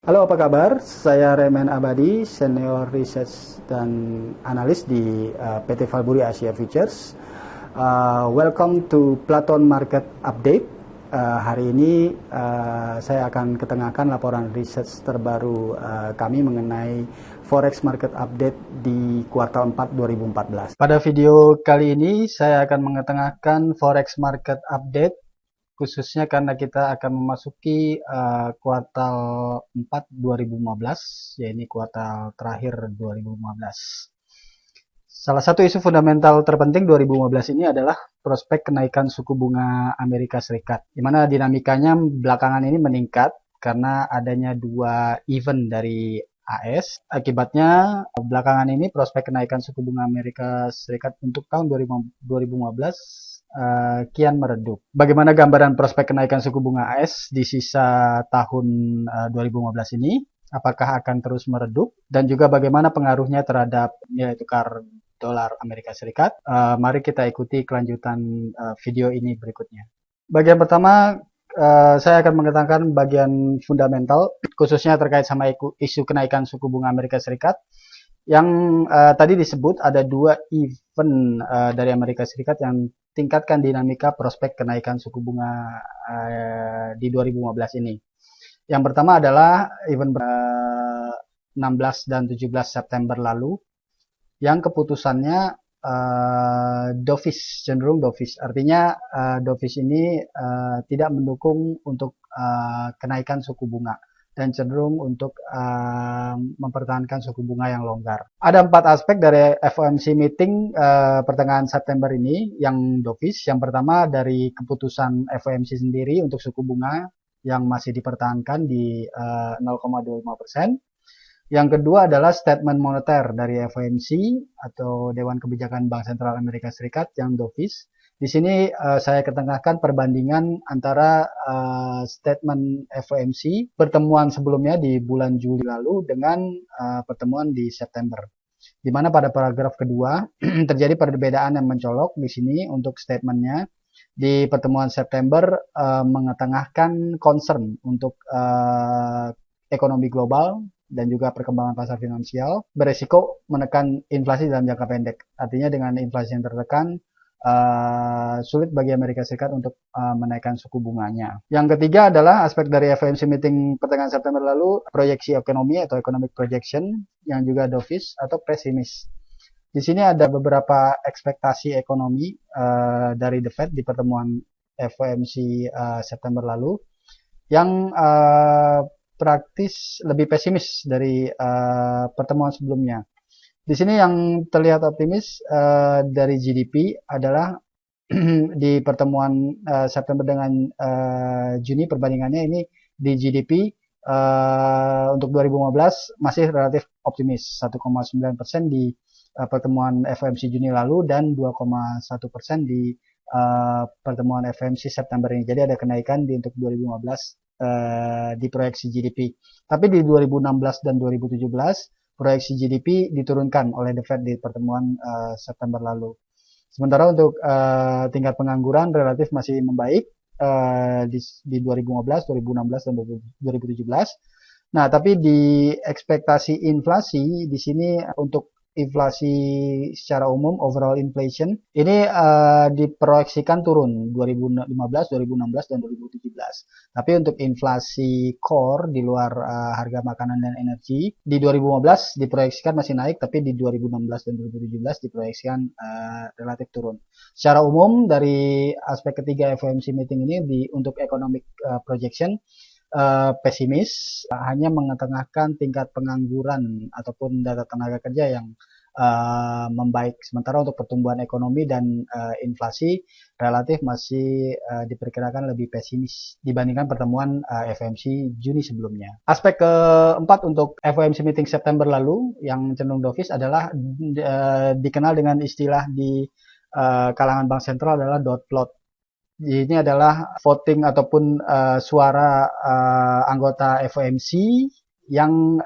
Halo, apa kabar? Saya Remen Abadi, Senior Research dan Analis di PT Valburi Asia Futures. Welcome to Platon Market Update. Hari ini saya akan ketengahkan laporan research terbaru kami mengenai Forex Market Update di kuartal 4 2014. Pada video kali ini saya akan mengetengahkan Forex Market Update khususnya karena kita akan memasuki kuartal 4 2015, yaitu kuartal terakhir 2015. Salah satu isu fundamental terpenting 2015 ini adalah prospek kenaikan suku bunga Amerika Serikat, di mana dinamikanya belakangan ini meningkat karena adanya dua event dari AS. Akibatnya belakangan ini prospek kenaikan suku bunga Amerika Serikat untuk tahun 2015 kian meredup. Bagaimana gambaran prospek kenaikan suku bunga AS di sisa tahun 2015 ini? Apakah akan terus meredup? Dan juga bagaimana pengaruhnya terhadap nilai tukar dolar Amerika Serikat? Mari kita ikuti kelanjutan video ini berikutnya. Bagian pertama, saya akan mengetengahkan bagian fundamental, khususnya terkait sama isu kenaikan suku bunga Amerika Serikat. Yang tadi disebut ada dua event dari Amerika Serikat yang tingkatkan dinamika prospek kenaikan suku bunga di 2015 ini. Yang pertama adalah event 16 dan 17 September lalu, yang keputusannya dovish, cenderung dovish. Artinya dovish ini tidak mendukung untuk kenaikan suku bunga dan cenderung untuk mempertahankan suku bunga yang longgar. Ada 4 aspek dari FOMC meeting pertengahan September ini yang dovish. Yang pertama dari keputusan FOMC sendiri untuk suku bunga yang masih dipertahankan di 0,25%. Yang kedua adalah statement moneter dari FOMC atau Dewan Kebijakan Bank Sentral Amerika Serikat yang dovish. Di sini saya ketengahkan perbandingan antara statement FOMC pertemuan sebelumnya di bulan Juli lalu dengan pertemuan di September. Di mana pada paragraf kedua terjadi perbedaan yang mencolok di sini untuk statementnya. Di pertemuan September mengetengahkan concern untuk ekonomi global dan juga perkembangan pasar finansial beresiko menekan inflasi dalam jangka pendek. Artinya dengan inflasi yang tertekan, sulit bagi Amerika Serikat untuk menaikkan suku bunganya. Yang ketiga adalah aspek dari FOMC meeting pertengahan September lalu, proyeksi ekonomi atau economic projection yang juga dovish atau pesimis. Di sini ada beberapa ekspektasi ekonomi dari The Fed di pertemuan FOMC September lalu yang praktis lebih pesimis dari pertemuan sebelumnya. Di sini yang terlihat optimis dari GDP adalah di pertemuan September dengan Juni perbandingannya ini di GDP untuk 2015 masih relatif optimis 1,9% di pertemuan FOMC Juni lalu dan 2,1% di pertemuan FOMC September ini. Jadi ada kenaikan untuk 2015 di proyeksi GDP. Tapi di 2016 dan 2017 proyeksi GDP diturunkan oleh The Fed di pertemuan September lalu. Sementara untuk tingkat pengangguran relatif masih membaik di 2015, 2016 dan 2017. Nah, tapi di ekspektasi inflasi di sini untuk inflasi secara umum overall inflation ini diproyeksikan turun 2015, 2016 dan 2017. Tapi untuk inflasi core di luar harga makanan dan energi di 2015 diproyeksikan masih naik, tapi di 2016 dan 2017 diproyeksikan relatif turun. Secara umum dari aspek ketiga FOMC meeting ini untuk economic projection pesimis, hanya mengetengahkan tingkat pengangguran ataupun data tenaga kerja yang membaik. Sementara untuk pertumbuhan ekonomi dan inflasi relatif masih diperkirakan lebih pesimis dibandingkan pertemuan FOMC Juni sebelumnya. Aspek keempat untuk FOMC meeting September lalu yang cenderung dovish adalah dikenal dengan istilah di kalangan bank sentral adalah dot plot. Ini adalah voting ataupun suara anggota FOMC yang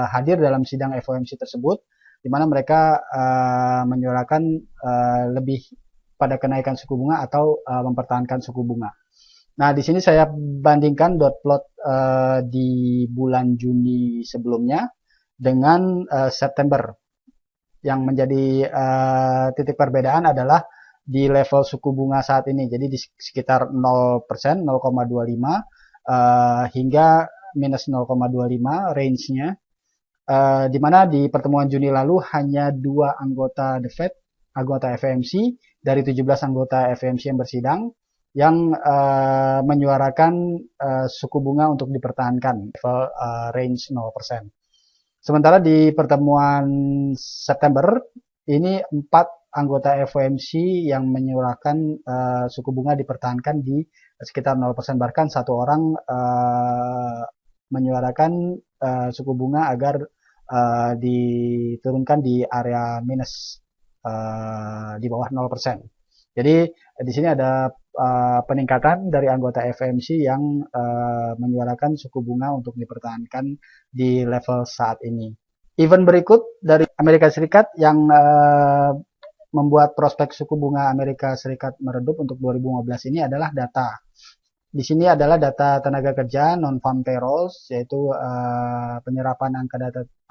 hadir dalam sidang FOMC tersebut, di mana mereka menyuarakan lebih pada kenaikan suku bunga atau mempertahankan suku bunga. Nah, di sini saya bandingkan dot plot di bulan Juni sebelumnya dengan September. Yang menjadi titik perbedaan adalah di level suku bunga saat ini. Jadi di sekitar 0%, 0,25 hingga minus 0,25 range-nya. Di mana di pertemuan Juni lalu hanya 2 anggota The Fed, anggota FOMC dari 17 anggota FOMC yang bersidang yang menyuarakan suku bunga untuk dipertahankan level range 0%. Sementara di pertemuan September ini 4 anggota FOMC yang menyuarakan suku bunga dipertahankan di sekitar 0%, bahkan satu orang menyuarakan suku bunga agar diturunkan di area minus di bawah 0%. Jadi di sini ada peningkatan dari anggota FOMC yang menyuarakan suku bunga untuk dipertahankan di level saat ini. Event berikut dari Amerika Serikat yang membuat prospek suku bunga Amerika Serikat meredup untuk 2015 ini adalah data. Di sini adalah data tenaga kerja non-farm payrolls, yaitu penyerapan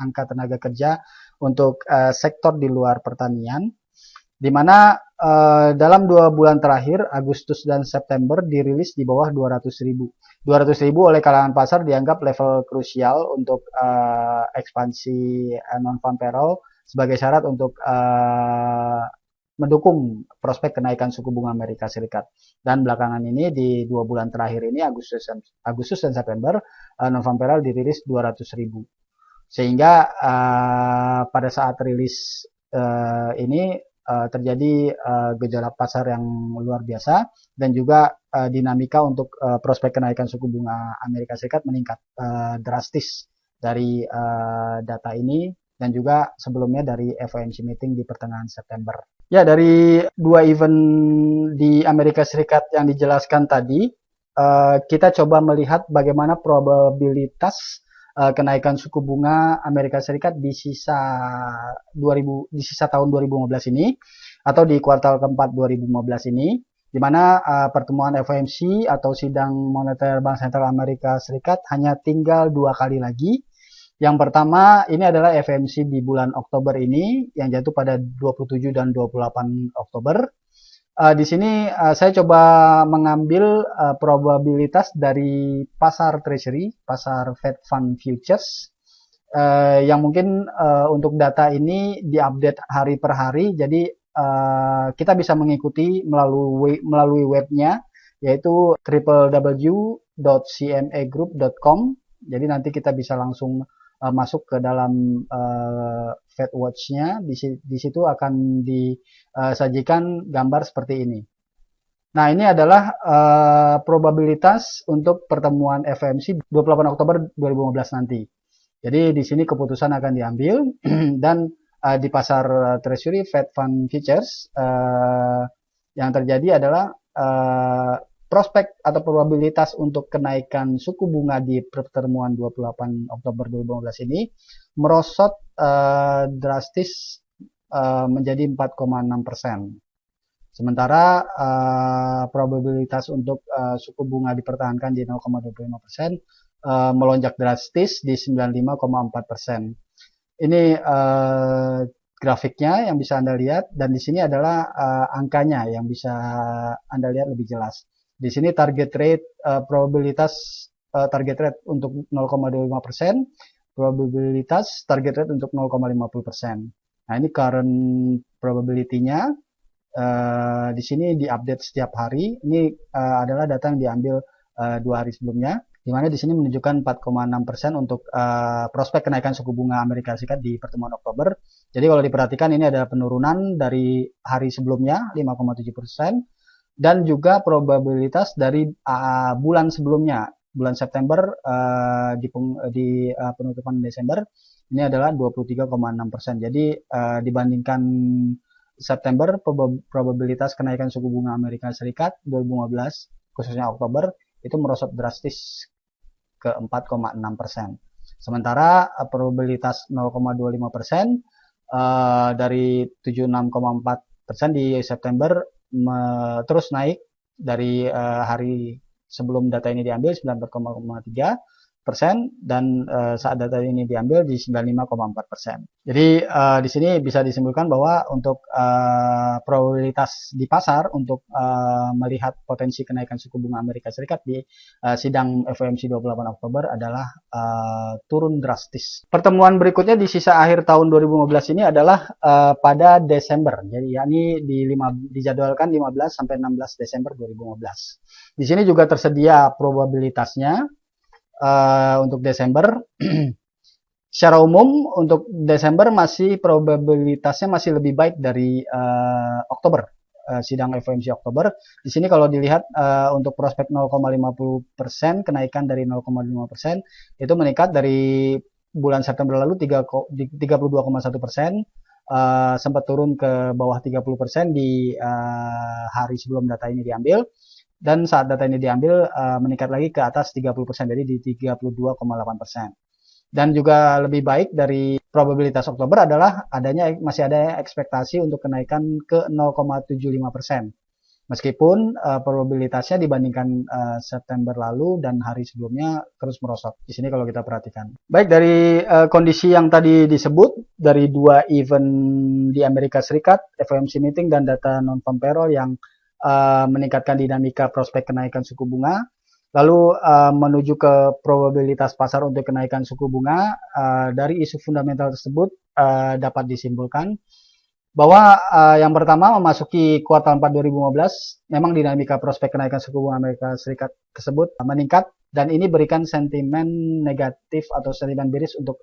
angka tenaga kerja untuk sektor di luar pertanian, di mana dalam 2 bulan terakhir, Agustus dan September, dirilis di bawah 200.000. 200.000 oleh kalangan pasar dianggap level krusial untuk ekspansi non-farm payroll sebagai syarat untuk mendukung prospek kenaikan suku bunga Amerika Serikat. Dan belakangan ini di 2 bulan terakhir ini Agustus dan September non-farm payroll dirilis 200.000. Sehingga pada saat rilis ini terjadi gejolak pasar yang luar biasa dan juga dinamika untuk prospek kenaikan suku bunga Amerika Serikat meningkat drastis dari data ini dan juga sebelumnya dari FOMC meeting di pertengahan September. Ya, dari 2 event di Amerika Serikat yang dijelaskan tadi, kita coba melihat bagaimana probabilitas kenaikan suku bunga Amerika Serikat di sisa tahun 2015 ini atau di kuartal keempat 2015 ini, di mana pertemuan FOMC atau sidang moneter Bank Sentral Amerika Serikat hanya tinggal 2 kali lagi. Yang pertama ini adalah FOMC di bulan Oktober ini yang jatuh pada 27 dan 28 Oktober. Di sini saya coba mengambil probabilitas dari pasar treasury, pasar Fed Fund Futures, yang mungkin untuk data ini diupdate hari per hari. Jadi kita bisa mengikuti melalui webnya, yaitu www.cmagroup.com. Jadi nanti kita bisa langsung masuk ke dalam Fed Watch-nya. Di situ akan disajikan gambar seperti ini. Nah, ini adalah probabilitas untuk pertemuan FOMC 28 Oktober 2015 nanti. Jadi di sini keputusan akan diambil dan di pasar Treasury Fed Fund Futures yang terjadi adalah prospek atau probabilitas untuk kenaikan suku bunga di pertemuan 28 Oktober 2015 ini merosot drastis menjadi 4,6%. Sementara probabilitas untuk suku bunga dipertahankan di 0,25% melonjak drastis di 95,4%. Ini grafiknya yang bisa Anda lihat, dan di sini adalah angkanya yang bisa Anda lihat lebih jelas. Di sini target rate probabilitas target rate untuk 0,25%, probabilitas target rate untuk 0,50%. Nah, ini current probability-nya. Di sini diupdate setiap hari. Ini adalah data yang diambil 2 hari sebelumnya, di mana di sini menunjukkan 4,6% untuk prospek kenaikan suku bunga Amerika Serikat di pertemuan Oktober. Jadi kalau diperhatikan ini ada penurunan dari hari sebelumnya 5,7%. Dan juga probabilitas dari bulan sebelumnya, bulan September di penutupan Desember, ini adalah 23,6%. Jadi dibandingkan September, probabilitas kenaikan suku bunga Amerika Serikat 2015, khususnya Oktober, itu merosot drastis ke 4,6%. Sementara probabilitas 0,25% dari 76,4% di September terus naik dari hari sebelum data ini diambil 94,3%, dan saat data ini diambil di 95,4%. Jadi di sini bisa disimpulkan bahwa untuk probabilitas di pasar untuk melihat potensi kenaikan suku bunga Amerika Serikat di sidang FOMC 28 Oktober adalah turun drastis. Pertemuan berikutnya di sisa akhir tahun 2015 ini adalah pada Desember. Jadi yakni dijadwalkan 15 sampai 16 Desember 2015. Di sini juga tersedia probabilitasnya untuk Desember. Secara umum untuk Desember probabilitasnya masih lebih baik dari Oktober, sidang FOMC Oktober. Di sini kalau dilihat untuk prospek 0,50% kenaikan dari 0,5% itu meningkat dari bulan September lalu 32,1%, sempat turun ke bawah 30% di hari sebelum data ini diambil. Dan saat data ini diambil meningkat lagi ke atas 30%, jadi di 32,8%. Dan juga lebih baik dari probabilitas Oktober adalah masih ada ekspektasi untuk kenaikan ke 0,75%. Meskipun probabilitasnya dibandingkan September lalu dan hari sebelumnya terus merosot. Di sini kalau kita perhatikan. Baik, dari kondisi yang tadi disebut, dari dua event di Amerika Serikat, FOMC meeting dan data non-farm payroll yang meningkatkan dinamika prospek kenaikan suku bunga. Lalu menuju ke probabilitas pasar untuk kenaikan suku bunga, dari isu fundamental tersebut dapat disimpulkan bahwa yang pertama memasuki kuartal 4 2015, memang dinamika prospek kenaikan suku bunga Amerika Serikat tersebut meningkat, dan ini berikan sentimen negatif atau sentimen bearish untuk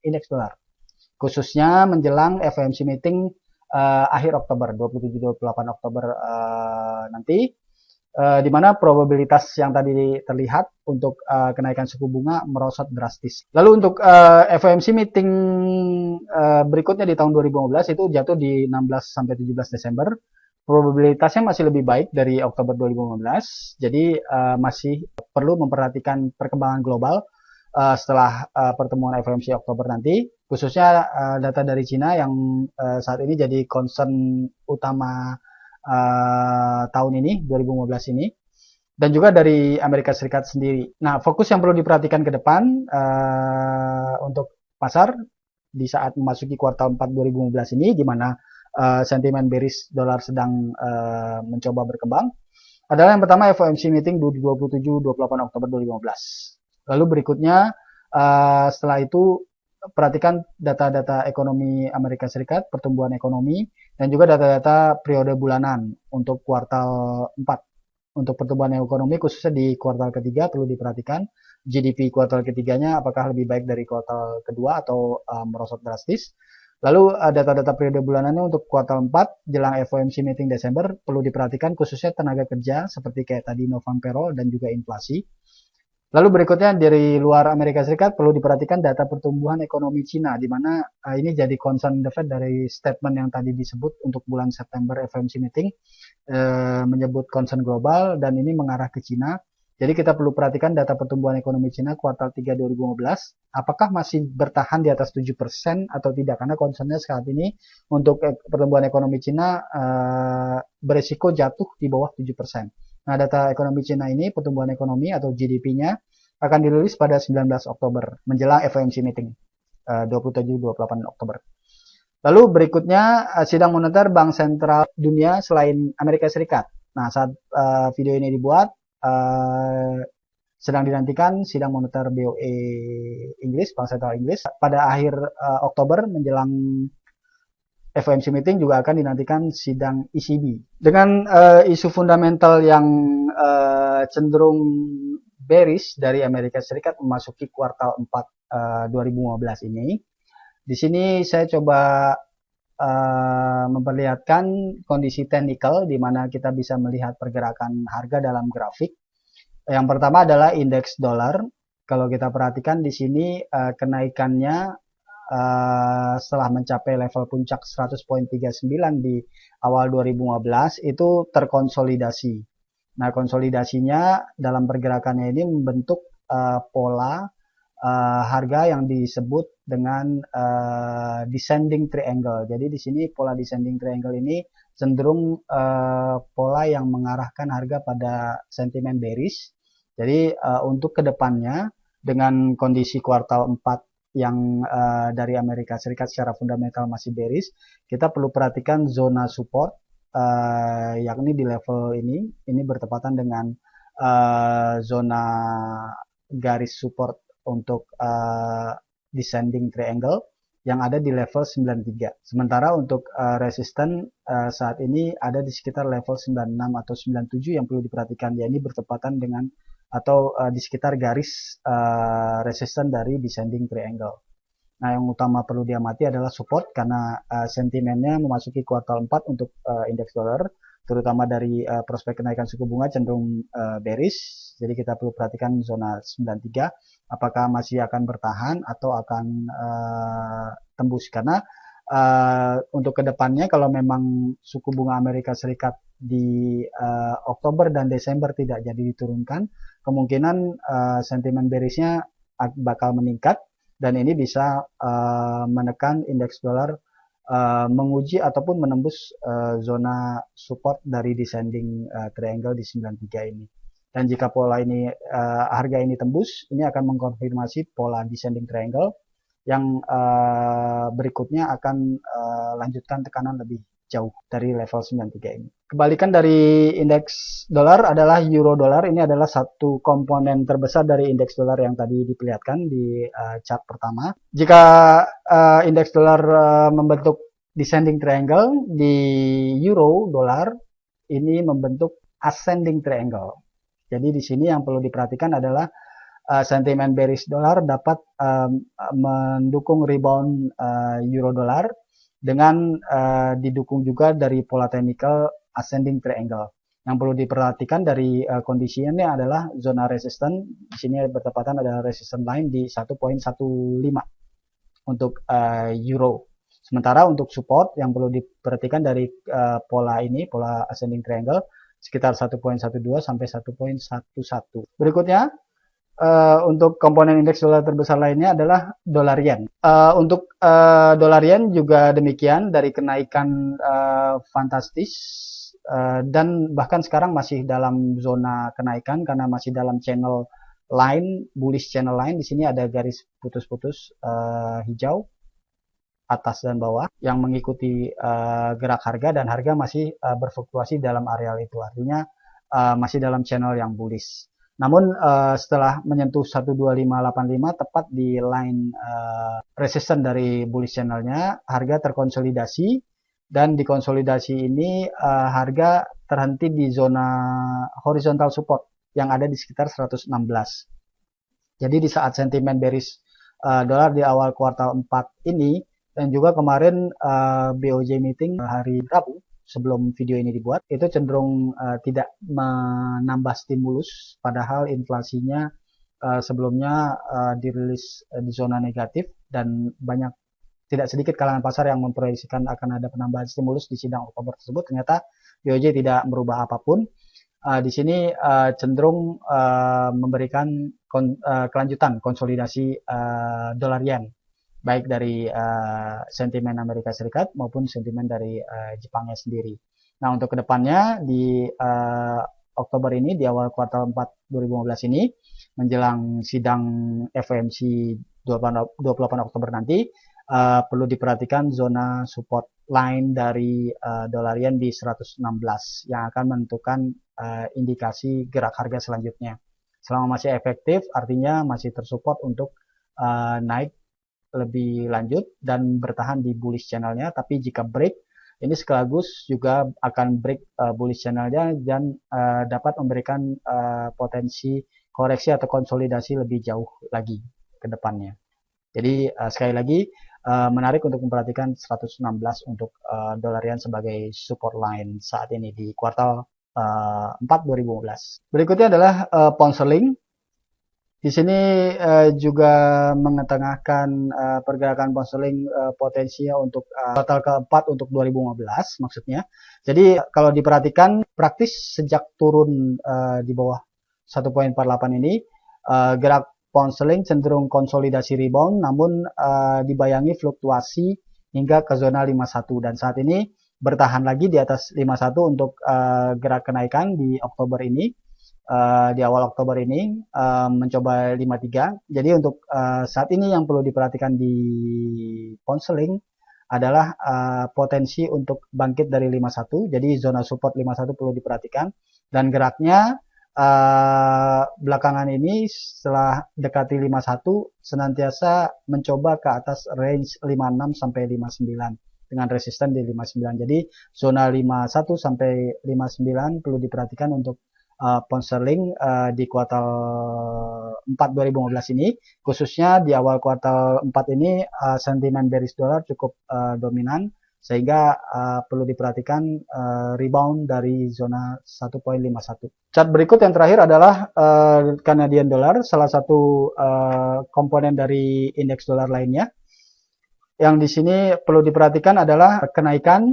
indeks dolar, khususnya menjelang FOMC meeting akhir Oktober, 27-28 Oktober nanti, di mana probabilitas yang tadi terlihat untuk kenaikan suku bunga merosot drastis. Lalu untuk FOMC meeting berikutnya di tahun 2015 itu jatuh di 16-17 Desember. Probabilitasnya masih lebih baik dari Oktober 2015, jadi masih perlu memperhatikan perkembangan global setelah pertemuan FOMC Oktober nanti, khususnya data dari Cina yang saat ini jadi concern utama tahun ini, 2015 ini, dan juga dari Amerika Serikat sendiri. Nah, fokus yang perlu diperhatikan ke depan untuk pasar di saat memasuki kuartal 4 2015 ini, di mana sentimen bearish dolar sedang mencoba berkembang, adalah yang pertama FOMC meeting 27-28 Oktober 2015. Lalu berikutnya setelah itu perhatikan data-data ekonomi Amerika Serikat, pertumbuhan ekonomi, dan juga data-data periode bulanan untuk kuartal 4. Untuk pertumbuhan ekonomi khususnya di kuartal ketiga perlu diperhatikan GDP kuartal ketiganya apakah lebih baik dari kuartal kedua atau merosot drastis. Lalu data-data periode bulanannya untuk kuartal 4 jelang FOMC meeting Desember perlu diperhatikan khususnya tenaga kerja seperti kayak tadi non-farm payroll dan juga inflasi. Lalu berikutnya dari luar Amerika Serikat perlu diperhatikan data pertumbuhan ekonomi Cina, di mana ini jadi concern the Fed dari statement yang tadi disebut untuk bulan September FOMC meeting, menyebut concern global dan ini mengarah ke Cina. Jadi kita perlu perhatikan data pertumbuhan ekonomi Cina kuartal 3 2015, apakah masih bertahan di atas 7% atau tidak, karena concernnya saat ini untuk pertumbuhan ekonomi Cina berisiko jatuh di bawah 7%. Nah, data ekonomi Cina ini, pertumbuhan ekonomi atau GDP-nya akan dirilis pada 19 Oktober menjelang FOMC meeting 27-28 Oktober. Lalu berikutnya sidang moneter Bank Sentral Dunia selain Amerika Serikat. Nah, saat video ini dibuat sedang dinantikan sidang moneter BOE Inggris, Bank Sentral Inggris pada akhir Oktober menjelang FOMC meeting juga akan dinantikan sidang ECB. Dengan isu fundamental yang cenderung bearish dari Amerika Serikat memasuki kuartal 4 2015 ini, di sini saya coba memperlihatkan kondisi teknikal di mana kita bisa melihat pergerakan harga dalam grafik. Yang pertama adalah indeks dolar. Kalau kita perhatikan di sini kenaikannya setelah mencapai level puncak 100.39 di awal 2015 itu terkonsolidasi. Nah, konsolidasinya dalam pergerakannya ini membentuk pola harga yang disebut dengan descending triangle. Jadi di sini pola descending triangle ini cenderung pola yang mengarahkan harga pada sentimen bearish. Jadi untuk kedepannya dengan kondisi kuartal 4 yang dari Amerika Serikat secara fundamental masih bearish, kita perlu perhatikan zona support yakni di level ini bertepatan dengan zona garis support untuk descending triangle yang ada di level 93. Sementara untuk resisten saat ini ada di sekitar level 96 atau 97 yang perlu diperhatikan. Ya, ini bertepatan dengan atau di sekitar garis resisten dari descending triangle. Nah, yang utama perlu diamati adalah support karena sentimennya memasuki kuartal 4 untuk indeks dolar, terutama dari prospek kenaikan suku bunga cenderung bearish. Jadi kita perlu perhatikan zona 93 apakah masih akan bertahan atau akan tembus, karena untuk kedepannya kalau memang suku bunga Amerika Serikat di Oktober dan Desember tidak jadi diturunkan, kemungkinan sentimen bearishnya bakal meningkat dan ini bisa menekan indeks dolar menguji ataupun menembus zona support dari descending triangle di 93 ini. Dan jika pola ini harga ini tembus, ini akan mengkonfirmasi pola descending triangle yang berikutnya akan lanjutkan tekanan lebih jauh dari level 93 ini. Kebalikan dari indeks dolar adalah euro dolar. Ini adalah satu komponen terbesar dari indeks dolar yang tadi diperlihatkan di chart pertama. Jika indeks dolar membentuk descending triangle, di euro dolar ini membentuk ascending triangle. Jadi di sini yang perlu diperhatikan adalah sentimen bearish dolar dapat mendukung rebound euro dolar dengan didukung juga dari pola technical ascending triangle. Yang perlu diperhatikan dari kondisinya adalah zona resisten. Di sini bertepatan adalah resistance line di 1.15 untuk euro. Sementara untuk support yang perlu diperhatikan dari pola ini, pola ascending triangle, sekitar 1.12 sampai 1.11. Berikutnya, untuk komponen indeks dolar terbesar lainnya adalah dolar yen. Untuk dolar yen juga demikian, dari kenaikan fantastis dan bahkan sekarang masih dalam zona kenaikan karena masih dalam channel line, bullish channel line. Di sini ada garis putus-putus hijau atas dan bawah yang mengikuti gerak harga, dan harga masih berfluktuasi dalam areal itu, artinya masih dalam channel yang bullish. Namun setelah menyentuh 12585 tepat di line resisten dari bullish channelnya, harga terkonsolidasi, dan di konsolidasi ini harga terhenti di zona horizontal support yang ada di sekitar 116. Jadi di saat sentimen bearish dolar di awal kuartal 4 ini, dan juga kemarin BOJ meeting hari Rabu sebelum video ini dibuat, itu cenderung tidak menambah stimulus, padahal inflasinya sebelumnya dirilis di zona negatif, dan tidak sedikit kalangan pasar yang memproyeksikan akan ada penambahan stimulus di sidang Oktober tersebut. Ternyata BOJ tidak merubah apapun. Di sini cenderung memberikan kelanjutan konsolidasi dolar yen, baik dari sentimen Amerika Serikat maupun sentimen dari Jepangnya sendiri. Nah, untuk kedepannya di Oktober ini, di awal kuartal 4 2015 ini, menjelang sidang FOMC 28 Oktober nanti, perlu diperhatikan zona support line dari dolar yen di 116 yang akan menentukan indikasi gerak harga selanjutnya. Selama masih efektif, artinya masih tersupport untuk naik lebih lanjut dan bertahan di bullish channelnya. Tapi jika break, ini sekaligus juga akan break bullish channelnya dan dapat memberikan potensi koreksi atau konsolidasi lebih jauh lagi ke depannya. Jadi sekali lagi menarik untuk memperhatikan 116 untuk dolar yen sebagai support line saat ini di kuartal 4 2015. Berikutnya adalah pound sterling. Di sini juga mengetengahkan pergerakan pound sterling potensinya untuk kuartal keempat untuk 2015 maksudnya. Jadi kalau diperhatikan praktis sejak turun di bawah 1.48 ini, gerak pound sterling cenderung konsolidasi rebound, namun dibayangi fluktuasi hingga ke zona 51, dan saat ini bertahan lagi di atas 51 untuk gerak kenaikan di Oktober ini. di awal Oktober ini mencoba 53. Jadi untuk saat ini yang perlu diperhatikan di Pound adalah potensi untuk bangkit dari 51. Jadi zona support 51 perlu diperhatikan, dan geraknya belakangan ini setelah dekati 51 senantiasa mencoba ke atas range 56 sampai 59 dengan resisten di 59. Jadi zona 51 sampai 59 perlu diperhatikan untuk pound sterling di kuartal 4 2015 ini, khususnya di awal kuartal 4 ini sentimen bearish dolar cukup dominan, sehingga perlu diperhatikan rebound dari zona 1.51. Chart berikut yang terakhir adalah Canadian dollar, salah satu komponen dari indeks dolar lainnya. Yang di sini perlu diperhatikan adalah kenaikan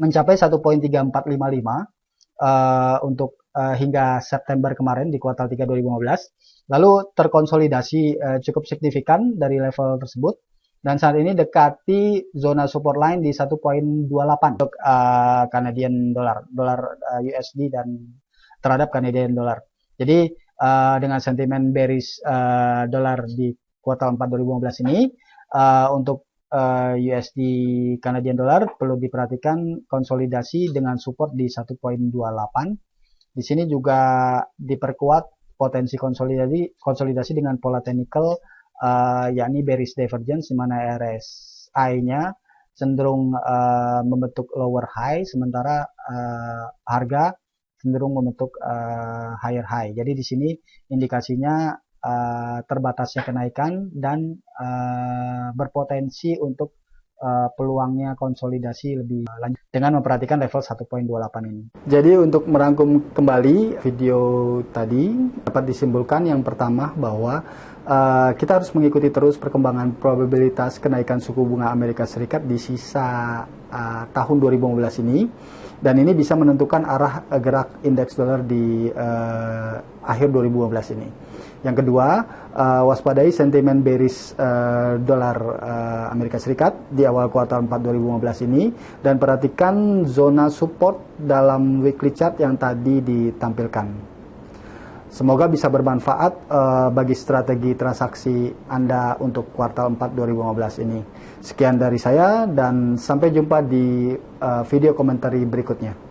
mencapai 1.3455 untuk hingga September kemarin di kuartal 3 2015. Lalu terkonsolidasi cukup signifikan dari level tersebut, dan saat ini dekati zona support line di 1.28 untuk Canadian dollar, USD dan terhadap Canadian dollar. Jadi dengan sentimen bearish dolar di kuartal 4 2015 ini, untuk USD Canadian dollar perlu diperhatikan konsolidasi dengan support di 1.28. Di sini juga diperkuat potensi konsolidasi dengan pola technical, yakni bearish divergence, di mana RSI-nya cenderung membentuk lower high, sementara harga cenderung membentuk higher high. Jadi di sini indikasinya terbatasnya kenaikan dan berpotensi untuk peluangnya konsolidasi lebih lanjut dengan memperhatikan level 1.28 ini. Jadi untuk merangkum kembali video tadi, dapat disimpulkan yang pertama bahwa kita harus mengikuti terus perkembangan probabilitas kenaikan suku bunga Amerika Serikat di sisa tahun 2015 ini, dan ini bisa menentukan arah gerak indeks dolar di akhir 2015 ini. Yang kedua, waspadai sentimen bearish dolar Amerika Serikat di awal kuartal 4 2015 ini, dan perhatikan zona support dalam weekly chart yang tadi ditampilkan. Semoga bisa bermanfaat bagi strategi transaksi Anda untuk kuartal 4 2015 ini. Sekian dari saya, dan sampai jumpa di video komentari berikutnya.